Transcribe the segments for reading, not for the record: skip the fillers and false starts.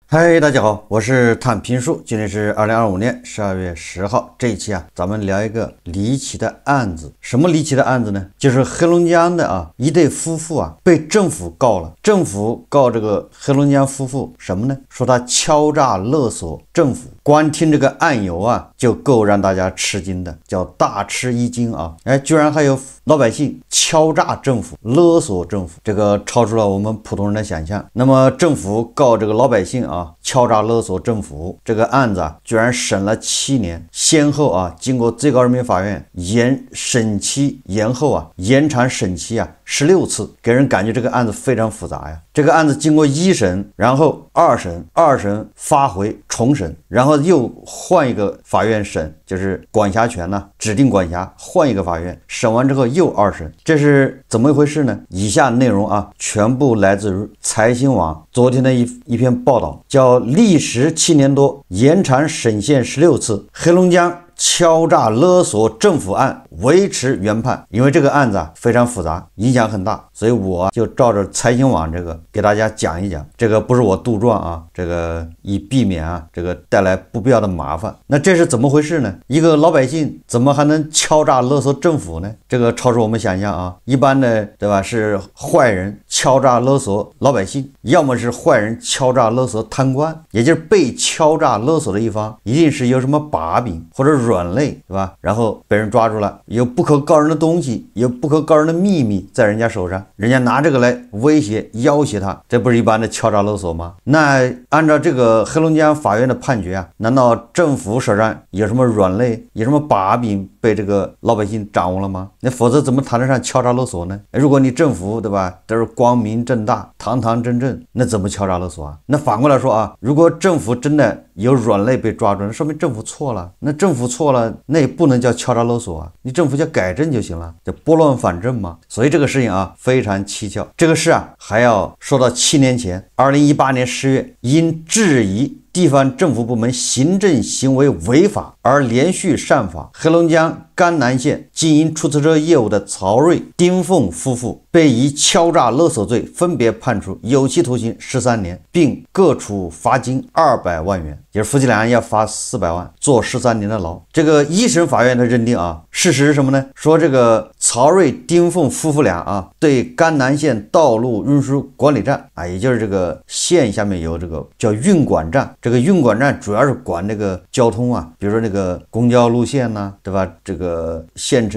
嗨，大家好，我是探评书，今天是2025年12月10号。这一期咱们聊一个离奇的案子。什么离奇的案子呢？就是黑龙江的一对夫妇被政府告了。政府告这个黑龙江夫妇什么呢？说他敲诈勒索政府。光听这个案由就够让大家吃惊的，叫大吃一惊居然还有老百姓敲诈政府、勒索政府，这个超出了我们普通人的想象。那么政府告这个老百姓敲诈勒索政府这个案子居然审了7年，先后经过最高人民法院审期延后延长审期16次，给人感觉这个案子非常复杂呀。这个案子经过1审，然后2审发回重审，然后又换一个法院审，就是管辖权指定管辖，换一个法院审完之后又2审，这是怎么一回事呢？以下内容全部来自于财新网昨天的一篇报道，叫历时7年多，延长审限16次，黑龙江敲诈勒索政府案维持原判。因为这个案子非常复杂，影响很大，所以我就照着财新网这个给大家讲一讲。这个不是我杜撰这个以避免这个带来不必要的麻烦。那这是怎么回事呢？一个老百姓怎么还能敲诈勒索政府呢？这个超出我们想象一般的对吧，是坏人敲诈勒索老百姓，要么是坏人敲诈勒索贪官，也就是被敲诈勒索的一方一定是有什么把柄或者软肋，对吧？然后被人抓住了，有不可告人的东西，有不可告人的秘密在人家手上，人家拿这个来威胁要挟他，这不是一般的敲诈勒索吗？那按照这个黑龙江法院的判决难道政府手上有什么软肋，有什么把柄被这个老百姓掌握了吗？那否则怎么谈得上敲诈勒索呢？如果你政府对吧都是光明正大堂堂正正，那怎么敲诈勒索那反过来说如果政府真的有软肋被抓住，那说明政府错了，那政府错了，那也不能叫敲诈勒索你政府叫改正就行了，这拨乱反正嘛。所以这个事情非常蹊跷。这个事还要说到7年前，2018年10月，因质疑地方政府部门行政行为违法而连续上访，黑龙江甘南县经营出租车业务的曹瑞、丁凤夫妇被以敲诈勒索罪分别判处有期徒刑13年，并各处罚金200万元，就是夫妻俩要罚400万，坐13年的牢。这个1审法院的认定事实是什么呢？说这个曹瑞、丁凤夫妇俩对甘南县道路运输管理站也就是这个县下面有这个叫运管站，这个运管站主要是管那个交通比如说那个公交路线对吧，这个县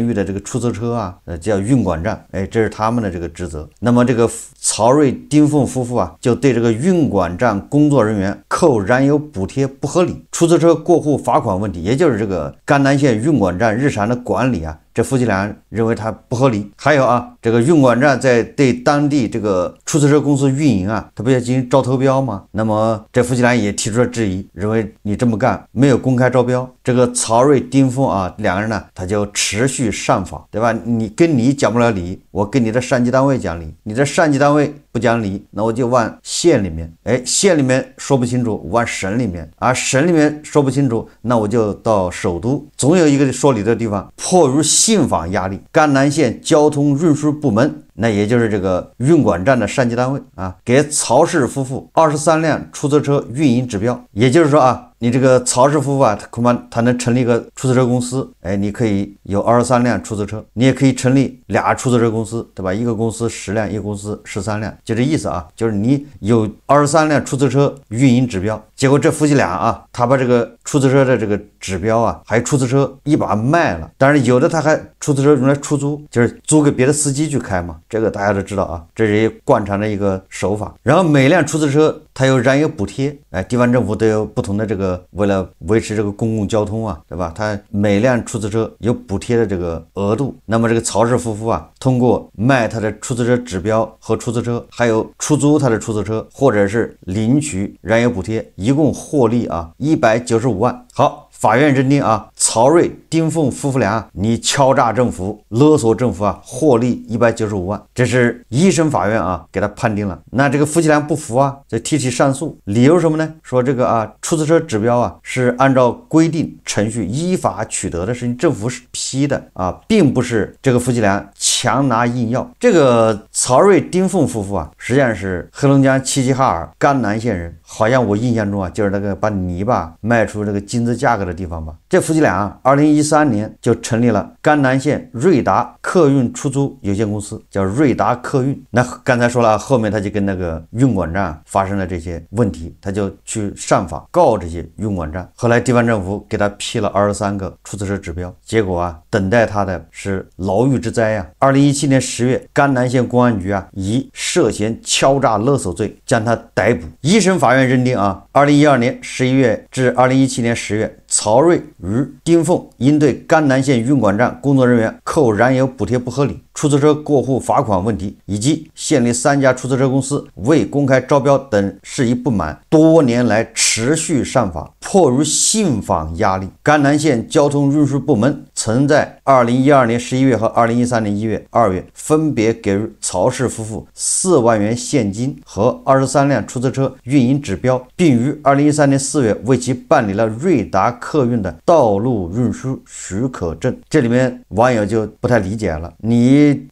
域的这个出租车叫运管站，这是他们的这个职责。那么这个曹瑞、丁凤夫妇就对这个运管站工作人员扣燃油补贴不合理，出租车过户罚款问题，也就是这个甘南县运管站日常的管理这夫妻俩认为它不合理。还有这个运管站在对当地这个出租车公司运营它不要进行招投标吗？那么这夫妻俩也提出了质疑，认为你这么干没有公开招标。这个曹瑞、丁凤两个人他就持续上访，对吧？你跟你讲不了理，我跟你的上级单位讲理，你的上级单位不讲理，那我就往县里面，县里面说不清楚，往省里面，省里面说不清楚，那我就到首都，总有一个说理的地方。迫于信访压力，甘南县交通运输部门，那也就是这个运管站的上级单位给曹氏夫妇23辆出租车运营指标，也就是说你这个曹氏夫妇恐怕他能成立一个出租车公司，你可以有23辆出租车，你也可以成立俩出租车公司，对吧？一个公司10辆，一个公司13辆，就这意思就是你有23辆出租车运营指标。结果这夫妻俩他把这个出租车的这个指标还有出租车一把卖了，当然有的他还出租车用来出租，就是租给别的司机去开嘛，这个大家都知道这是一惯常的一个手法。然后每辆出租车它有燃油补贴，地方政府都有不同的这个为了维持这个公共交通对吧？它每辆出租车有补贴的这个额度。那么这个曹氏夫妇通过卖他的出租车指标和出租车，还有出租他的出租车，或者是领取燃油补贴，一共获利195万。好，法院认定曹瑞、丁凤夫妇俩你敲诈政府、勒索政府获利195万，这是1审法院给他判定了。那这个夫妻俩不服就提起上诉，理由什么呢？说这个出租车指标啊是按照规定程序依法取得的，是政府批的啊，并不是这个夫妻俩强拿硬要。这个曹瑞、丁凤夫妇啊，实际上是黑龙江齐齐哈尔甘南县人，好像我印象中啊，就是那个把泥巴卖出这个金子价格的地方吧。这夫妻俩啊，2013年就成立了甘南县瑞达客运出租有限公司，叫瑞达客运。那刚才说了，后面他就跟那个运管站发生了这些问题，他就去上访告这些运管站。后来地方政府给他批了23个出租车指标，结果啊，等待他的是牢狱之灾呀。2017年10月，甘南县公安局啊以涉嫌敲诈勒索罪将他逮捕。一审法院认定啊，2012年11月至2017年10月，曹瑞与丁凤因对甘南县运管站工作人员扣燃油补贴不合理、出租车过户罚款问题，以及县里3家出租车公司未公开招标等事宜不满，多年来持续上访，迫于信访压力，甘南县交通运输部门曾在2012年11月和2013年1月、2月分别给予曹氏夫妇4万元现金和23辆出租车运营指标，并于2013年4月为其办理了瑞达客运的道路运输许可证。这里面网友就不太理解了，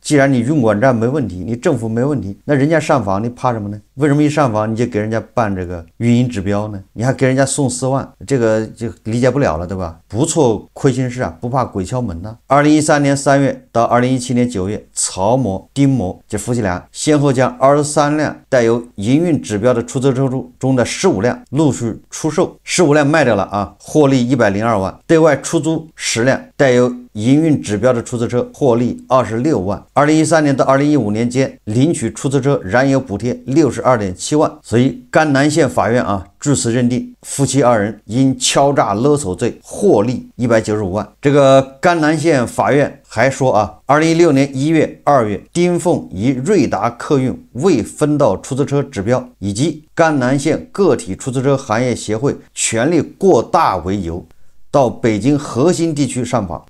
既然你运管站没问题，你政府没问题，那人家上访你怕什么呢？为什么一上访你就给人家办这个运营指标呢？你还给人家送4万，这个就理解不了了，对吧？不错亏心事啊，不怕鬼敲门呢。2013年3月到2017年9月，曹某、丁某这夫妻俩先后将23辆带有营运指标的出租车中的15辆陆续出售，15辆卖掉了啊，获利102万，对外出租10辆带有营运指标的出租车，获利26万。2013年到2015年间，领取出租车燃油补贴62.7万。所以甘南县法院啊，据此认定夫妻2人因敲诈勒索罪获利195万。这个甘南县法院还说啊，2016年1月、2月，丁凤以瑞达客运未分到出租车指标，以及甘南县个体出租车行业协会权力过大为由，到北京核心地区上访，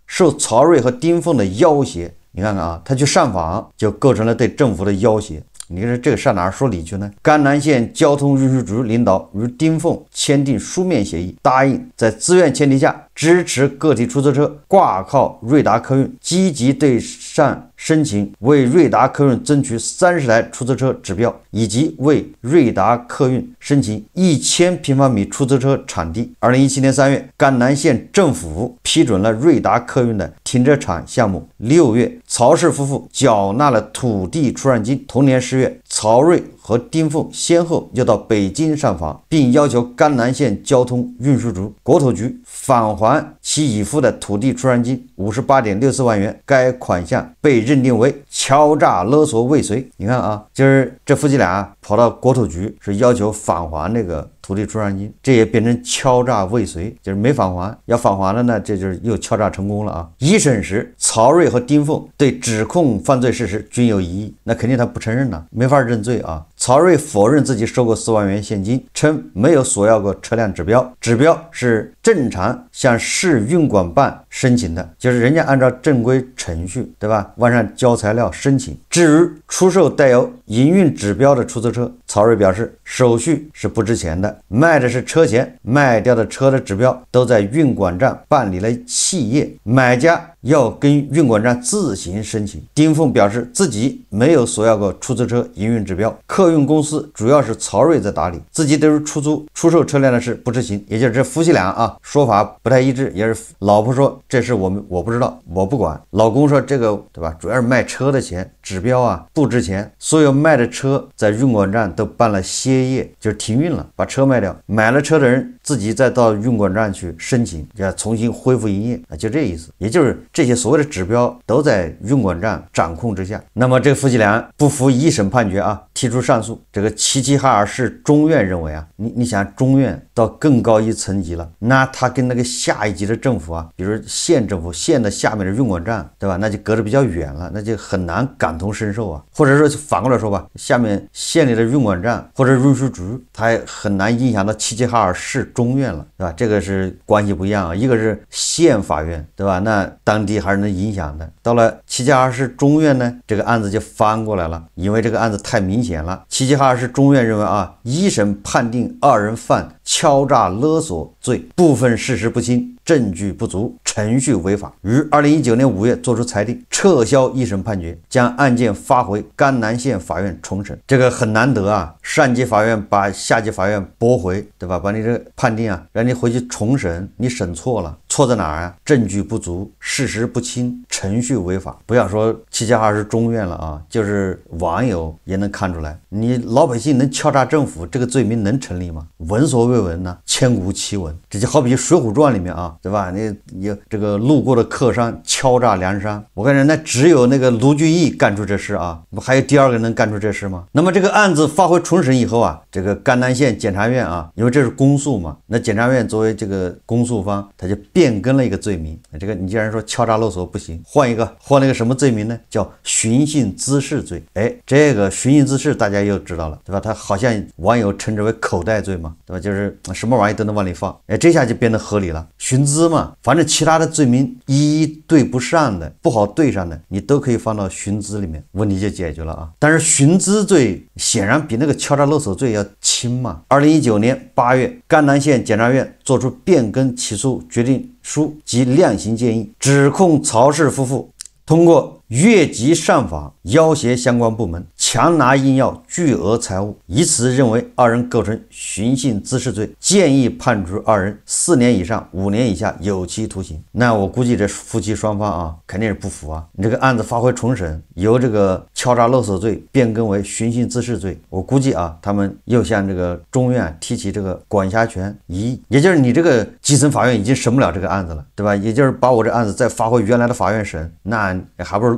受曹瑞和丁凤的要挟。你看看啊，他去上访就构成了对政府的要挟。你说这个上哪儿说理去呢？甘南县交通运输局领导与丁凤签订书面协议，答应在自愿前提下支持个体出租车挂靠瑞达客运，积极对上申请为瑞达客运争取30台出租车指标，以及为瑞达客运申请1000平方米出租车场地。2017年3月，甘南县政府批准了瑞达客运的停车场项目。6月，曹氏夫妇缴纳了土地出让金。同年10月，曹瑞和丁凤先后又到北京上访，并要求甘南县交通运输局、国土局返还其已付的土地出让金58.64万元。该款项被认定为敲诈勒索未遂。你看啊，就是这夫妻俩跑到国土局是要求返还那个土地出让金，这也变成敲诈未遂，就是没返还，要返还了呢，这就是又敲诈成功了啊！一审时，曹瑞和丁凤对指控犯罪事实均有异议，那肯定他不承认了，没法认罪啊。曹瑞否认自己收过4万元现金，称没有索要过车辆指标，指标是正常向市运管办申请的，就是人家按照正规程序，对吧？往上交材料申请。至于出售带有营运指标的出租车，曹瑞表示手续是不值钱的，卖的是车钱，卖掉的车的指标都在运管站办理了企业，买家要跟运管站自行申请。丁凤表示自己没有索要过出租车营运指标，客运公司主要是曹瑞在打理，自己对于出售车辆的事不知情。也就是这夫妻俩啊，说法不太一致，也是老婆说这事我不知道，我不管，老公说这个对吧，主要是卖车的钱，指标啊不值钱，所有卖的车在运管站都办了歇业，就是停运了，把车卖掉，买了车的人自己再到运管站去申请，要重新恢复营业啊，就这意思。也就是这些所谓的指标都在运管站掌控之下。那么这夫妻俩不服一审判决啊，提出上诉。这个齐齐哈尔市中院认为啊，你想中院到更高一层级了，那他跟那个下一级的政府啊，比如县政府，县的下面的运管站，对吧？那就隔得比较远了，那就很难感同身受啊。或者说反过来说吧，下面县里的运管站或者运输局，它也很难影响到齐齐哈尔市中院了，对吧？这个是关系不一样啊，一个是县法院，对吧？那当地还是能影响的。到了齐齐哈尔市中院呢，这个案子就翻过来了，因为这个案子太明显了，齐齐哈尔市中院认为一审判定二人犯敲诈勒索罪，部分事实不清，证据不足，程序违法，于2019年5月作出裁定，撤销一审判决，将案件发回甘南县法院重审。这个很难得上级法院把下级法院驳回，对吧？把你这个判定让你回去重审，你审错了。错在哪儿证据不足，事实不清，程序违法。不要说齐齐哈尔市中院了就是网友也能看出来，你老百姓能敲诈政府，这个罪名能成立吗？闻所未闻呢，千古奇闻。这就好比《水浒传》里面对吧？你有这个路过的客商敲诈梁山，我感觉那只有那个卢俊义干出这事不还有第二个人能干出这事吗？那么这个案子发回重审以后这个甘南县检察院因为这是公诉嘛，那检察院作为这个公诉方，他就变更了一个罪名。这个你既然说敲诈勒索不行，换了一个什么罪名呢？叫寻衅滋事罪。这个寻衅滋事大家又知道了，对吧？他好像网友称之为口袋罪嘛，对吧？就是什么玩意都能往里放。这下就变得合理了。寻滋嘛，反正其他的罪名一对不上的，不好对上的，你都可以放到寻滋里面，问题就解决了但是寻滋罪显然比那个敲诈勒索罪要轻嘛。2019年8月，甘南县检察院作出变更起诉决定书及量刑建议，指控曹氏夫妇通过越级上访要挟相关部门，强拿硬要巨额财物，以此认为二人构成寻衅滋事罪，建议判处二人4年以上5年以下有期徒刑。那我估计这夫妻双方肯定是不服你这个案子发回重审，由这个敲诈勒索罪变更为寻衅滋事罪，我估计他们又向这个中院提起这个管辖权异议，也就是你这个基层法院已经审不了这个案子了，对吧？也就是把我这案子再发回原来的法院审，那还不如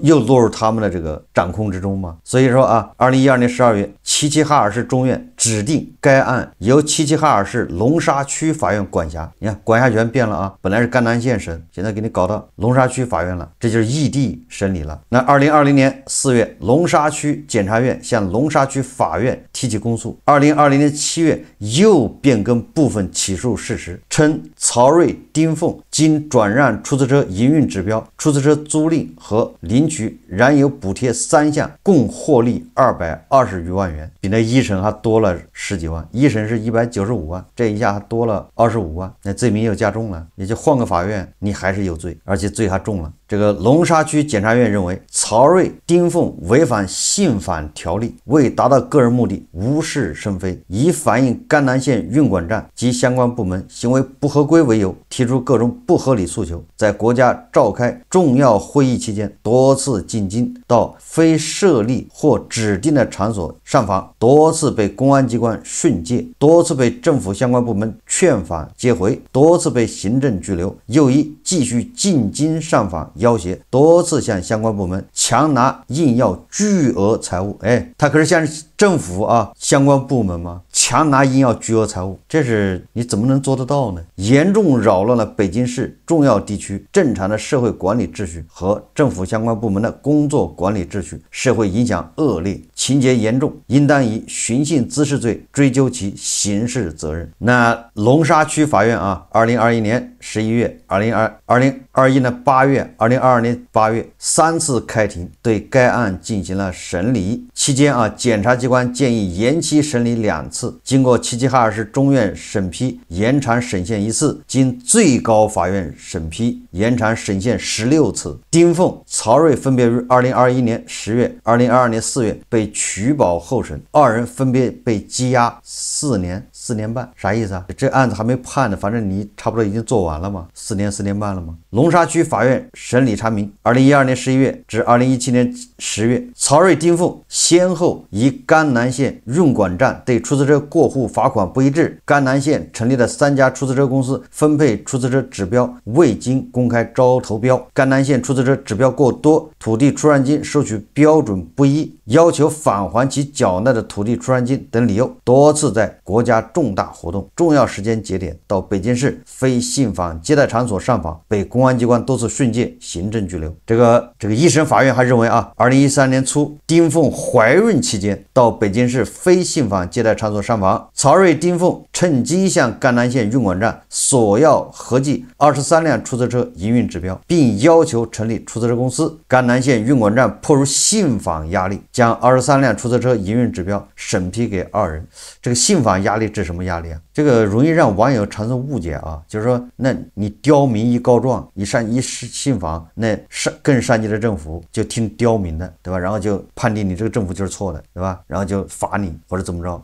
又落入他们的这个掌控之中嘛。所以说2012年12月，齐齐哈尔市中院指定该案由齐齐哈尔市龙沙区法院管辖。你看管辖权变了本来是甘南县审，现在给你搞到龙沙区法院了，这就是异地审理了。那2020年4月，龙沙区检察院向龙沙区法院提起公诉。2020年7月又变更部分起诉事实，称曹瑞、丁凤经转让出租车营运指标、出租车租赁和领取燃油补贴3项，共获利220余万元，比那一审还多了10几万。一审是195万，这一下还多了25万，那罪名又加重了，也就换个法院你还是有罪，而且罪还重了。这个龙沙区检察院认为，曹瑞、丁凤违反信访条例，为达到个人目的无事生非，以反映甘南县运管站及相关部门行为不合规为由，提出各种不合理诉求，在国家召开重要会议期间多次进京到非设立或指定的场所上访，多次被公安机关训诫，多次被政府相关部门劝返接回，多次被行政拘留，又一继续进京上访要挟，多次向相关部门强拿硬要巨额财物。他可是向政府相关部门吗？强拿硬要巨额财物，这是你怎么能做得到呢？严重扰乱了北京市重要地区正常的社会管理秩序和政府相关部门的工作管理秩序，社会影响恶劣，情节严重，应当以寻衅滋事罪追究其刑事责任。那龙沙区法院2021年11月、2021年8月、2022年8月3次开庭，对该案进行了审理。期间检察机关建议延期审理2次，经过齐齐哈尔市中院审批，延长审限1次，经最高法院审批，延长审限16次。丁凤、曹瑞分别于2021年10月、2022年4月被取保候审，二人分别被羁押4年、4年半。啥意思这案子还没判呢，反正你差不多已经做完了嘛，4年、4年半了嘛。龙沙区法院审理查明，2012年11月至2017年10月，曹瑞、丁凤先后以甘南县运管站对出租车过户罚款不一致，甘南县成立的3家出租车公司分配出租车指标未经公开招投标，甘南县出租车指标过多，土地出让金收取标准不一，要求返还其缴纳的土地出让金等理由，多次在国家重大活动、重要时间节点到北京市非信访接待场所上访，被公安机关多次训诫、行政拘留。这个一审法院还认为2013年初，丁凤怀孕期间到北京市非信访接待场所上上访，曹睿、丁凤趁机向赣南县运管站索要合计23辆出租车营运指标，并要求成立出租车公司。赣南县运管站迫于信访压力，将23辆出租车营运指标审批给二人。这个信访压力指什么压力啊？这个容易让网友产生误解啊，就是说，那你刁民一告状，一信访，那更上级的政府就听刁民的，对吧？然后就判定你这个政府就是错的，对吧？然后就罚你或者怎么着，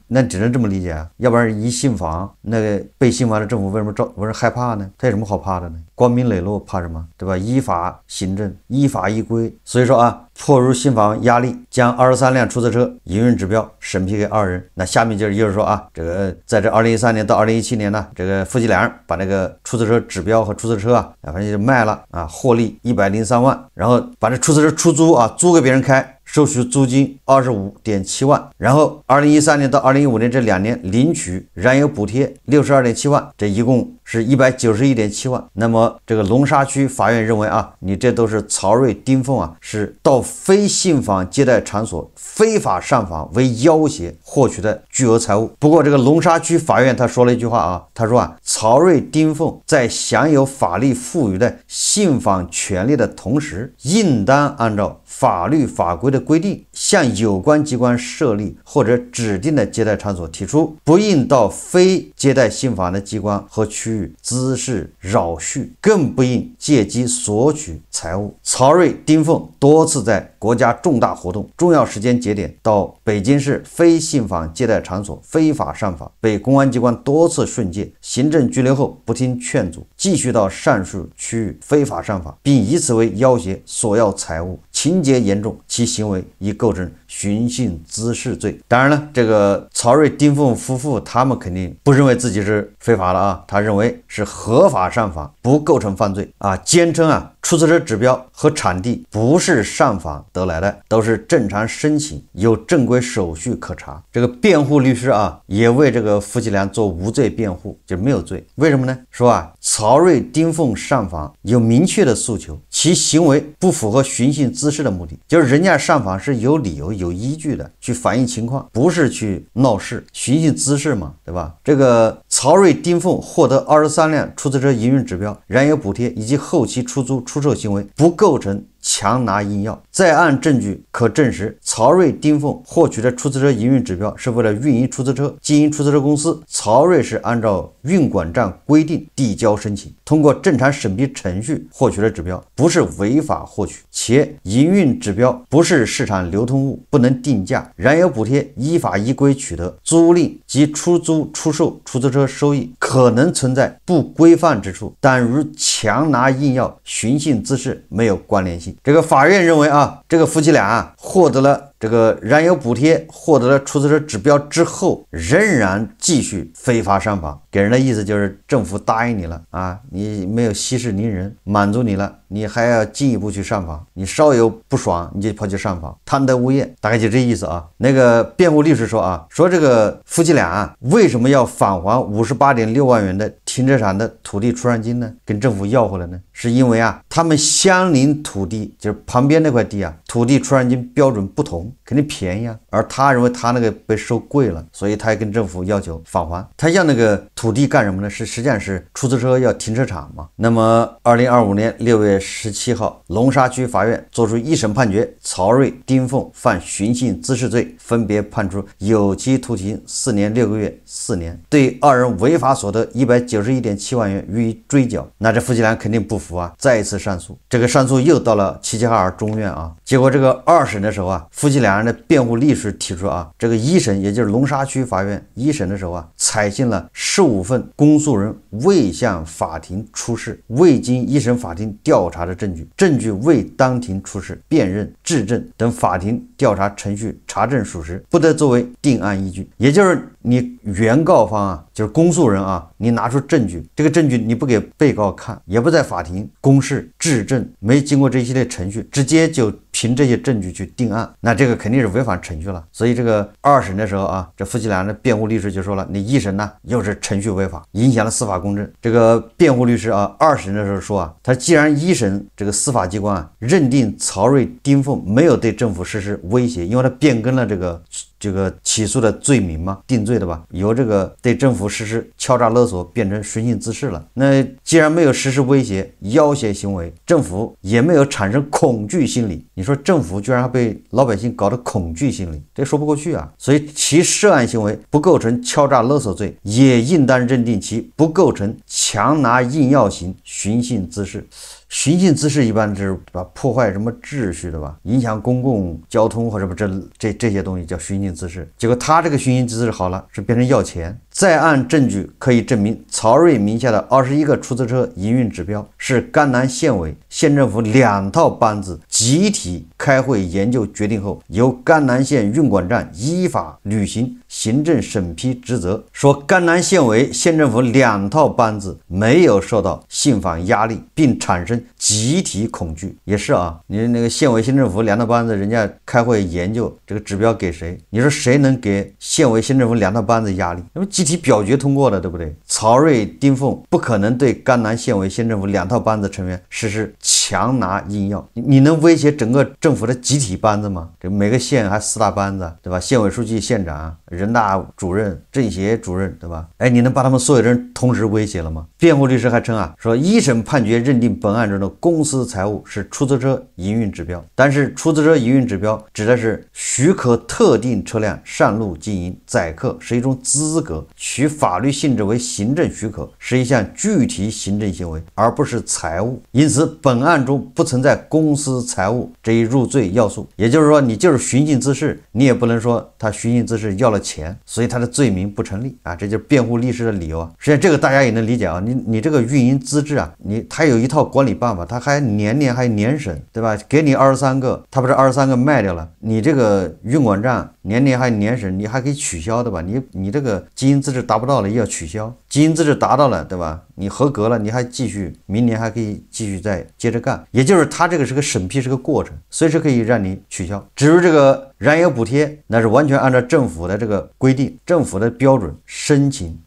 那只能这么理解啊，要不然一信访，那个被信访的政府为什么害怕呢？他有什么好怕的呢？光明磊落怕什么？对吧？依法行政，依法依规。所以说啊，迫于信访压力，将23辆出租车营运指标审批给二人。那下面就是说啊，这个在这2013年到2017年呢，这个夫妻俩把那个出租车指标和出租车啊，反正就卖了啊，获利103万，然后把这出租车出租啊，租给别人开。收取租金25.7万，然后2013年到2015年这2年领取燃油补贴62.7万，这一共是191.7万。那么这个龙沙区法院认为啊，你这都是曹睿、丁凤啊，是到非信访接待场所非法上访为要挟获取的巨额财物。不过这个龙沙区法院他说了一句话啊，他说啊，曹睿、丁凤在享有法律赋予的信访权利的同时，应当按照法律法规的规定，向有关机关设立或者指定的接待场所提出，不应到非接待信访的机关和区域滋事扰序，更不应借机索取财物。曹睿、丁凤多次在国家重大活动、重要时间节点到北京市非信访接待场所非法上访，被公安机关多次训诫、行政拘留后不听劝阻，继续到上述区域非法上访，并以此为要挟索要财物，情节严重，其行为已构成寻衅滋事罪。当然了，这个曹睿、丁凤夫妇他们肯定不认为自己是非法的啊，他认为是合法上访，不构成犯罪啊，坚称啊，出租车指标和场地不是上访得来的，都是正常申请，有正规手续可查。这个辩护律师啊，也为这个夫妻俩做无罪辩护，就是没有罪。为什么呢？说啊，曹睿、丁凤上访有明确的诉求，其行为不符合寻衅滋事的目的，就是人家上访是有理由、有依据的，去反映情况，不是去闹事、寻衅滋事嘛，对吧？这个曹睿、丁凤获得23辆出租车营运指标、燃油补贴以及后期出租出售行为，不构成强拿硬要。在案证据可证实，曹睿、丁凤获取的出租车营运指标是为了运营出租车、经营出租车公司。曹睿是按照运管站规定递交申请，通过正常审批程序获取的指标，不是违法获取，且营运指标不是市场流通物，不能定价。燃油补贴依法依规取得，租赁及出租出售出租车收益可能存在不规范之处，但与强拿硬要、寻衅滋事没有关联性。这个法院认为啊，这个夫妻俩啊获得了这个燃油补贴，获得了出租车指标之后，仍然继续非法上访，给人的意思就是政府答应你了啊，你没有息事宁人，满足你了，你还要进一步去上访，你稍有不爽你就跑去上访，贪得无厌，大概就这意思啊。那个辩护律师说啊，说这个夫妻俩啊为什么要返还58.6万元的停车场的土地出让金呢？跟政府要回来呢？是因为啊，他们相邻土地就是旁边那块地啊，土地出让金标准不同，肯定便宜啊，而他认为他那个被收贵了，所以他也跟政府要求返还。他要那个土地干什么呢？实际上是出租车要停车场嘛。那么2025年6月17号，龙沙区法院作出一审判决，曹睿、丁凤犯寻衅滋事罪，分别判处有期徒刑4年6个月、4年，对二人违法所得191.7万元予以追缴。那这夫妻俩肯定不服啊，再一次上诉。这个上诉又到了齐齐哈尔中院啊，结果这个2审的时候啊，夫妻俩人的辩护律师提出啊，这个1审也就是龙沙区法院1审的时候啊，采信了15份公诉人未向法庭出示、未经1审法庭调查的证据，证据未当庭出示、辨认、质证等法庭调查程序查证属实，不得作为定案依据。也就是你原告方啊，就是公诉人啊，你拿出证据，这个证据你不给被告看，也不在法庭公示、质证，没经过这一系列程序，直接就凭这些证据去定案，那这个肯定是违反程序了。所以这个2审的时候啊，这夫妻俩的辩护律师就说了，你1审呢又是程序违法，影响了司法公正。这个辩护律师啊，2审的时候说啊，他既然1审这个司法机关啊认定曹睿、丁凤没有对政府实施威胁，因为他变更了这个这个起诉的罪名嘛，定罪的吧，由这个对政府实施敲诈勒索变成寻衅滋事了。那既然没有实施威胁、要挟行为，政府也没有产生恐惧心理，你说政府居然还被老百姓搞得恐惧心理，这说不过去啊。所以其涉案行为不构成敲诈勒索罪，也应当认定其不构成强拿硬要型寻衅滋事。寻衅滋事一般是破坏什么秩序的吧，影响公共交通或者不这些东西叫寻衅滋事。结果他这个寻衅滋事好了，是变成要钱。在案证据可以证明，曹睿名下的21个出租车营运指标是甘南县委、县政府2套班子集体开会研究决定后，由甘南县运管站依法履行行政审批职责。说甘南县委、县政府2套班子没有受到信访压力，并产生集体恐惧。也是啊，你那个县委、县政府2套班子，人家开会研究这个指标给谁？你说谁能给县委、县政府2套班子压力？那么集体表决通过的，对不对？曹睿、丁凤不可能对甘南县委、县政府2套班子成员实施强拿硬要。你能威胁整个政府的集体班子吗？这每个县还4大班子，对吧？县委书记、县长、人大主任、政协主任，对吧？哎，你能把他们所有人同时威胁了吗？辩护律师还称啊，说一审判决认定本案中的公司财务是出租车营运指标，但是出租车营运指标指的是许可特定车辆上路经营载客，是一种资格，其法律性质为行政许可，是一项具体行政行为，而不是财务。因此本案中不存在公司财务这一入罪要素。也就是说，你就是寻衅滋事，你也不能说他寻衅滋事要了钱，所以他的罪名不成立啊，这就是辩护律师的理由啊。实际上这个大家也能理解啊，你这个运营资质啊，他有一套管理办法，他还年还年审，对吧？给你23个，他不是23个卖掉了，你这个运管站年还年审，你还可以取消，对吧？你这个经营资质达不到了也要取消，经营资质达到了，对吧？你合格了，你还继续，明年还可以继续再接着干。也就是他这个是个审批，是个过程，随时可以让你取消。至于这个燃油补贴，那是完全按照政府的这个规定、政府的标准申请，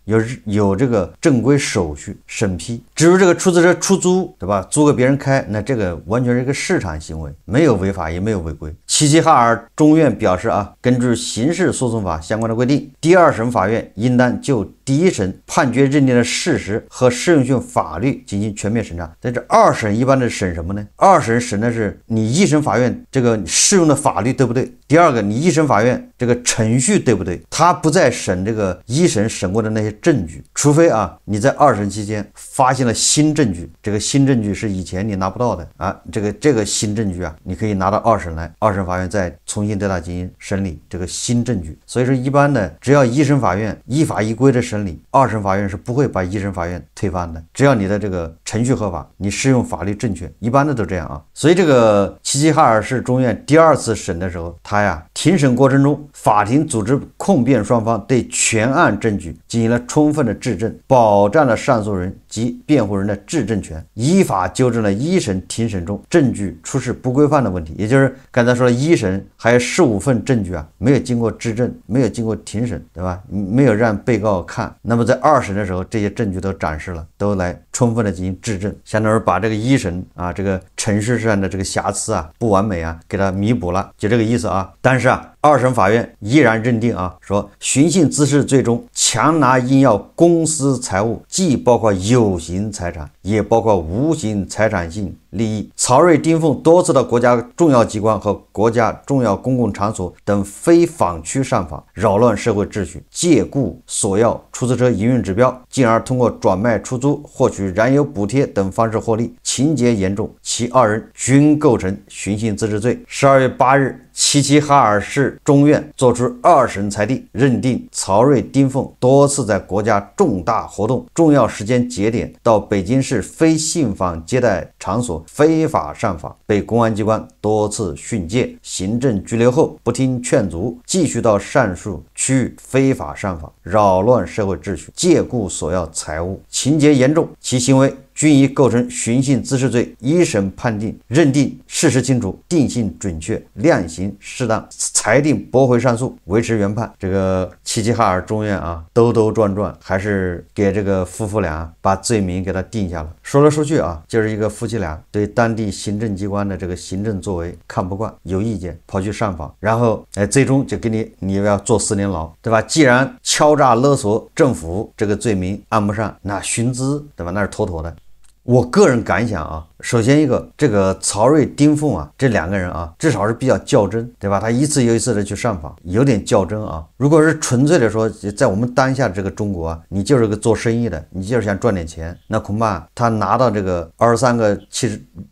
有这个正规手续审批。至于这个出租车出租，对吧？租给别人开，那这个完全是一个市场行为，没有违法也没有违规。齐齐哈尔中院表示啊，根据刑事诉讼法相关的规定，第二审法院应当就第一审判决认定的事实和适用性法律进行全面审查。在这二审一般的审什么呢？二审审的是你一审法院这个适用的法律对不对，第二个你一审法院这个程序对不对。他不再审这个一审审过的那些证据，除非啊你在二审期间发现了新证据，这个新证据是以前你拿不到的啊，这个新证据啊你可以拿到二审来，二审法院再重新对它进行审理这个新证据。所以说一般的只要一审法院依法依规的审理，二审法院是不会把一审法院推翻的，只要你的这个程序合法，你适用法律正确，一般的都这样啊。所以这个齐齐哈尔市中院第二次审的时候，他呀庭审过程中，法庭组织控辩双方对全案证据进行了充分的质证，保障了上诉人及辩护人的质证权，依法纠正了一审庭审中证据出示不规范的问题。也就是刚才说了，一审还有15份证据啊没有经过质证，没有经过庭审，对吧？没有让被告看，那么在二审的时候这些证据都展示了，都来充分的进行质证，相当于把这个一审啊这个程序上的这个瑕疵啊不完美啊给它弥补了，就这个意思啊。但是啊二审法院依然认定啊，说寻衅滋事罪中强拿硬要公私财物，既包括有形财产，也包括无形财产性利益。曹睿、丁凤多次到国家重要机关和国家重要公共场所等非访区上访，扰乱社会秩序，借故索要出租车营运指标，进而通过转卖出租、获取燃油补贴等方式获利，情节严重，其2人均构成寻衅滋事罪。12月8日，齐齐哈尔市中院作出二审裁定，认定曹睿、丁凤多次在国家重大活动、重要时间节点到北京市非信访接待场所非法上访，被公安机关多次训诫、行政拘留后，不听劝阻，继续到上述区域非法上访，扰乱社会秩序，借故索要财物，情节严重，其行为均已构成寻衅滋事罪，一审判定认定事实清楚，定性准确，量刑适当，裁定驳回上诉，维持原判。这个齐齐哈尔中院啊，兜兜转转，还是给这个夫妇俩把罪名给他定下了。说来说去啊，就是一个夫妻俩对当地行政机关的这个行政作为看不惯，有意见，跑去上访，然后最终就给你要坐4年牢，对吧？既然敲诈勒索政府这个罪名按不上，那徇私，对吧？那是妥妥的。我个人感想啊，首先一个，这个曹睿、丁凤啊，这2个人啊，至少是比较较真，对吧？他一次又一次的去上访，有点较真啊。如果是纯粹的说，在我们当下这个中国啊，你就是个做生意的，你就是想赚点钱，那恐怕他拿到这个23个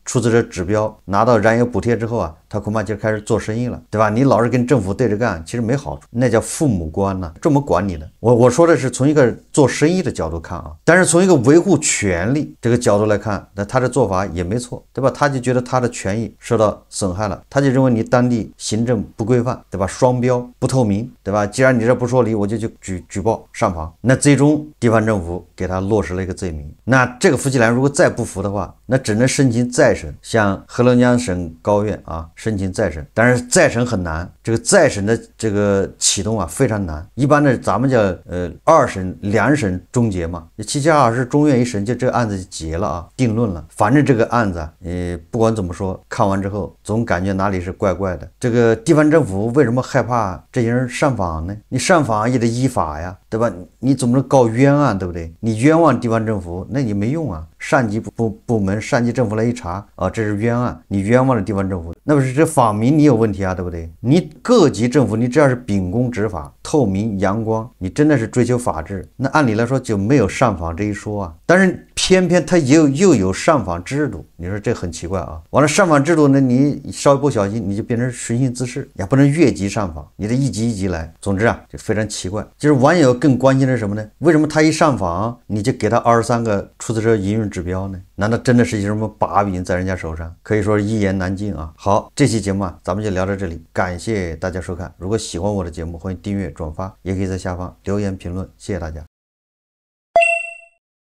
出租车指标，拿到燃油补贴之后啊，他恐怕就开始做生意了，对吧？你老是跟政府对着干，其实没好处，那叫父母官呢，这么管你的。我说的是从一个做生意的角度看啊，但是从一个维护权利这个角度来看，那他的做法也没错，对吧？他就觉得他的权益受到损害了，他就认为你当地行政不规范，对吧？双标不透明，对吧？既然你这不说理，我就去举报上访。那最终地方政府给他落实了一个罪名。那这个夫妻俩如果再不服的话，那只能申请再审，向黑龙江省高院啊申请再审。但是再审很难，这个再审的这个启动啊非常难。一般的咱们叫2审2审终结嘛，齐齐哈尔市中院一审就这个案子就结了啊，定论了。反正这个案子啊，不管怎么说，看完之后总感觉哪里是怪怪的。这个地方政府为什么害怕这些人上访呢？你上访也得依法呀，对吧？你怎么能告冤案，对不对？你冤枉地方政府，那你没用啊。上级部门、上级政府来一查啊，这是冤案，你冤枉了地方政府，那不是这访民你有问题啊，对不对？你各级政府，你只要是秉公执法、透明阳光，你真的是追求法治，那按理来说就没有上访这一说啊。但是偏偏他又有上访制度，你说这很奇怪啊。完了上访制度呢，你稍微不小心，你就变成寻衅滋事，也不能越级上访，你得一级一级来。总之啊，就非常奇怪。就是网友更关心的是什么呢？为什么他一上访你就给他23个出租车营运指标呢？难道真的是一什么把柄在人家手上？可以说是一言难尽啊。好，这期节目啊，咱们就聊到这里，感谢大家收看。如果喜欢我的节目，欢迎订阅、转发，也可以在下方留言评论，谢谢大家。